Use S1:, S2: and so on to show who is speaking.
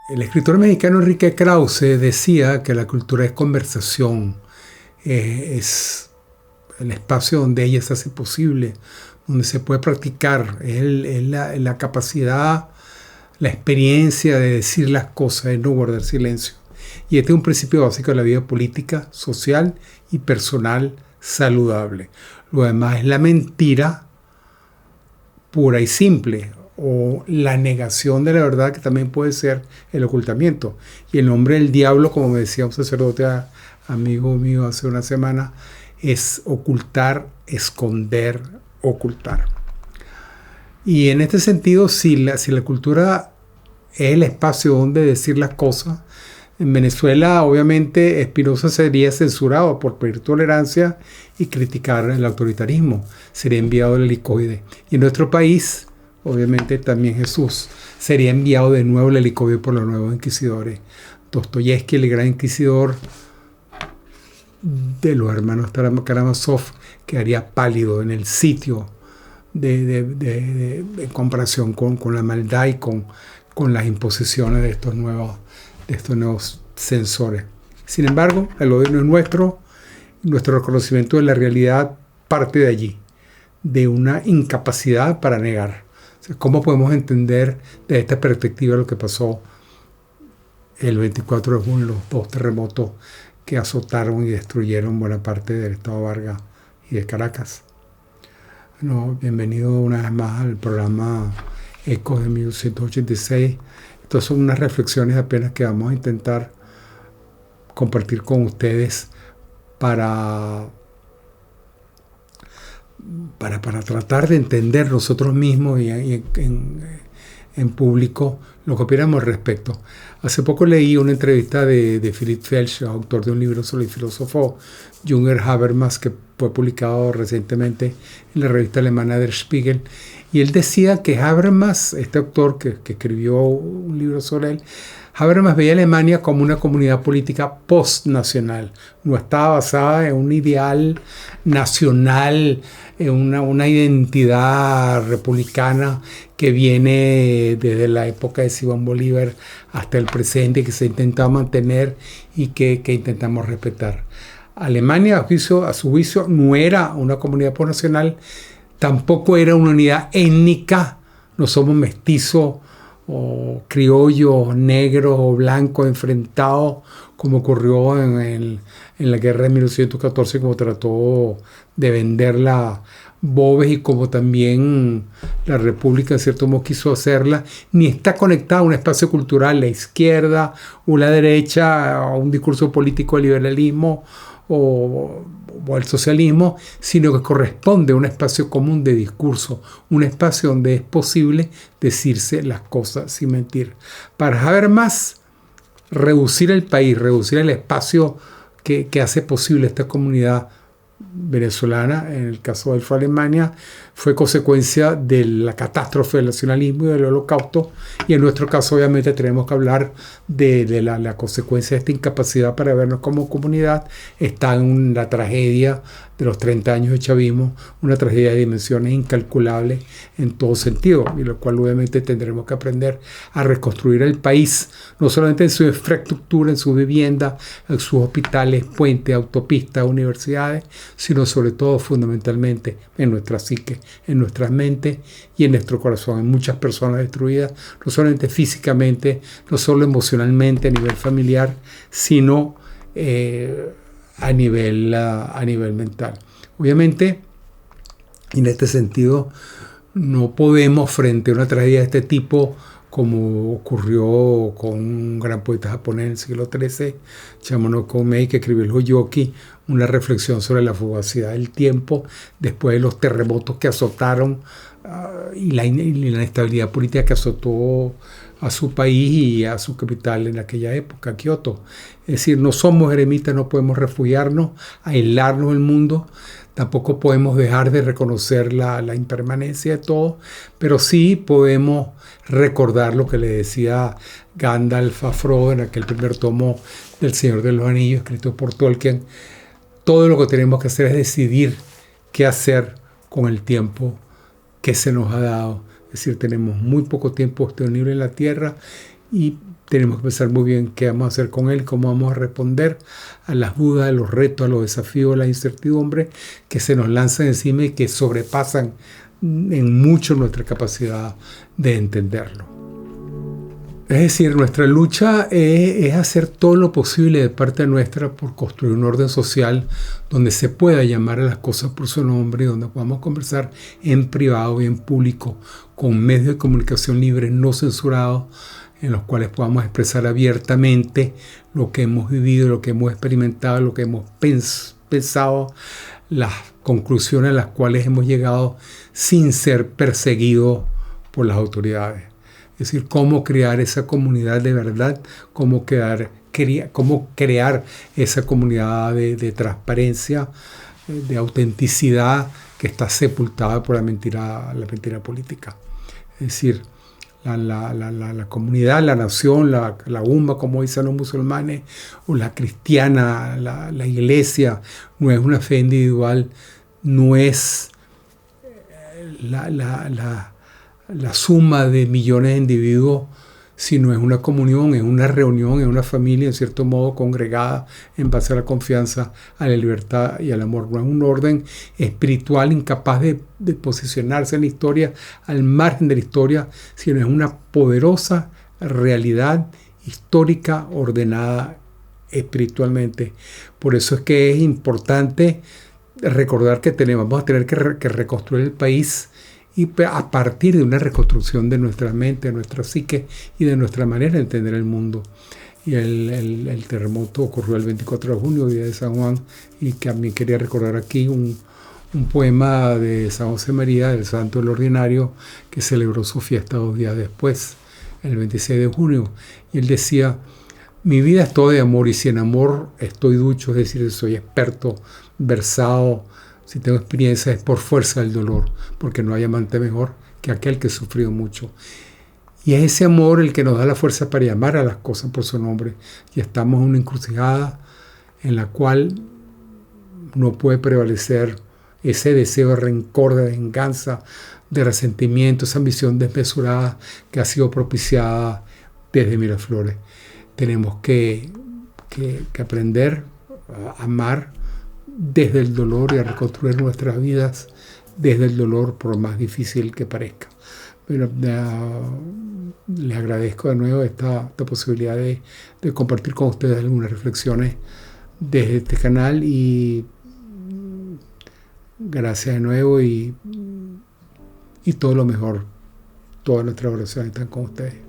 S1: El escritor mexicano Enrique Krause decía que la cultura es conversación, es el espacio donde ella se hace posible, donde se puede practicar, es la capacidad, la experiencia de decir las cosas, de no guardar silencio. Y este es un principio básico de la vida política, social y personal saludable. Lo demás es la mentira pura y simple, o la negación de la verdad, que también puede ser el ocultamiento. Y el nombre del diablo, como me decía un sacerdote amigo mío hace una semana, es ocultar, esconder, ocultar. Y en este sentido, si la cultura es el espacio donde decir las cosas, en Venezuela, obviamente, Spinoza sería censurado por pedir tolerancia y criticar el autoritarismo. Sería enviado al helicoide. Y en nuestro país, obviamente, también Jesús sería enviado de nuevo al helicoide por los nuevos inquisidores. Dostoyevsky, el gran inquisidor de los hermanos Karamazov, quedaría pálido en el sitio en comparación con la maldad y con las imposiciones de estos nuevos censores. Sin embargo, el odio no es nuestro reconocimiento de la realidad parte de allí, de una incapacidad para negar. O sea, ¿cómo podemos entender desde esta perspectiva lo que pasó el 24 de junio, los dos terremotos que azotaron y destruyeron buena parte del estado Vargas y de Caracas? Bueno, bienvenido una vez más al programa Ecos de 1986. Estas son unas reflexiones apenas que vamos a intentar compartir con ustedes para tratar de entender nosotros mismos y en público lo que opinamos al respecto. Hace poco leí una entrevista de Philipp Felsch, autor de un libro sobre el filósofo Jürgen Habermas, que fue publicado recientemente en la revista alemana Der Spiegel. Y él decía que Habermas, este autor que escribió un libro sobre él, Habermas veía a Alemania como una comunidad política postnacional. No estaba basada en un ideal nacional, en una identidad republicana que viene desde la época de Simón Bolívar hasta el presente, que se intenta mantener y que intentamos respetar. Alemania, a su juicio, no era una comunidad postnacional, tampoco era una unidad étnica. No somos mestizos o criollos, negros o blancos enfrentados, como ocurrió en la guerra de 1914, como trató de venderla Boves y como también la República en cierto modo quiso hacerla, ni está conectada a un espacio cultural, la izquierda o la derecha, a un discurso político del liberalismo o al socialismo, sino que corresponde a un espacio común de discurso, un espacio donde es posible decirse las cosas sin mentir. Para Habermas, reducir el país, reducir el espacio que hace posible esta comunidad venezolana, en el caso de Alemania, fue consecuencia de la catástrofe del nacionalismo y del holocausto, y en nuestro caso obviamente tenemos que hablar de la consecuencia de esta incapacidad para vernos como comunidad. Está en la tragedia de los 30 años de chavismo, una tragedia de dimensiones incalculables en todo sentido, y lo cual obviamente tendremos que aprender a reconstruir el país, no solamente en su infraestructura, en su vivienda, en sus hospitales, puentes, autopistas, universidades, sino sobre todo fundamentalmente en nuestra psique, en nuestras mentes y en nuestro corazón. Hay muchas personas destruidas, no solamente físicamente, no solo emocionalmente a nivel familiar, sino a nivel mental. Obviamente, en este sentido, no podemos, frente a una tragedia de este tipo, como ocurrió con un gran poeta japonés en el siglo XIII, Chamonoko Mei, que escribió el Hoyoki, una reflexión sobre la fugacidad del tiempo después de los terremotos que azotaron y la inestabilidad política que azotó a su país y a su capital en aquella época, Kioto. Es decir, no somos eremitas, no podemos refugiarnos, aislarnos del mundo, tampoco podemos dejar de reconocer la impermanencia de todo, pero sí podemos recordar lo que le decía Gandalf a Frodo en aquel primer tomo del Señor de los Anillos, escrito por Tolkien. Todo lo que tenemos que hacer es decidir qué hacer con el tiempo que se nos ha dado. Es decir, tenemos muy poco tiempo disponible en la Tierra y tenemos que pensar muy bien qué vamos a hacer con él, cómo vamos a responder a las dudas, a los retos, a los desafíos, a la incertidumbre que se nos lanzan encima y que sobrepasan en mucho nuestra capacidad de entenderlo. Es decir, nuestra lucha es hacer todo lo posible de parte nuestra por construir un orden social donde se pueda llamar a las cosas por su nombre y donde podamos conversar en privado y en público con medios de comunicación libres, no censurados, en los cuales podamos expresar abiertamente lo que hemos vivido, lo que hemos experimentado, lo que hemos pensado, las conclusiones a las cuales hemos llegado sin ser perseguidos por las autoridades. Es decir, cómo crear esa comunidad de verdad, cómo crear esa comunidad de transparencia, de autenticidad que está sepultada por la mentira política. Es decir, la comunidad, la nación, la umma, como dicen los musulmanes, o la cristiana, la iglesia, no es una fe individual, no es la suma de millones de individuos, sino es una comunión, es una reunión, es una familia, en cierto modo, congregada en base a la confianza, a la libertad y al amor. No es un orden espiritual incapaz de posicionarse en la historia, al margen de la historia, sino es una poderosa realidad histórica ordenada espiritualmente. Por eso es que es importante recordar que vamos a tener que reconstruir el país, y a partir de una reconstrucción de nuestra mente, de nuestra psique y de nuestra manera de entender el mundo. Y el terremoto ocurrió el 24 de junio, día de San Juan, y que a mí quería recordar aquí un poema de San José María, del Santo del Ordinario, que celebró su fiesta 2 días después, el 26 de junio. Y él decía: mi vida es toda de amor, y si en amor estoy ducho, es decir, soy experto, versado, si tengo experiencia, es por fuerza del dolor, porque no hay amante mejor que aquel que ha sufrido mucho. Y es ese amor el que nos da la fuerza para llamar a las cosas por su nombre. Y estamos en una encrucijada en la cual no puede prevalecer ese deseo de rencor, de venganza, de resentimiento, esa ambición desmesurada que ha sido propiciada desde Miraflores. Tenemos que aprender a amar desde el dolor y a reconstruir nuestras vidas desde el dolor, por más difícil que parezca. Pero les agradezco de nuevo esta posibilidad de compartir con ustedes algunas reflexiones desde este canal, y gracias de nuevo y todo lo mejor. Todas nuestras oraciones están con ustedes.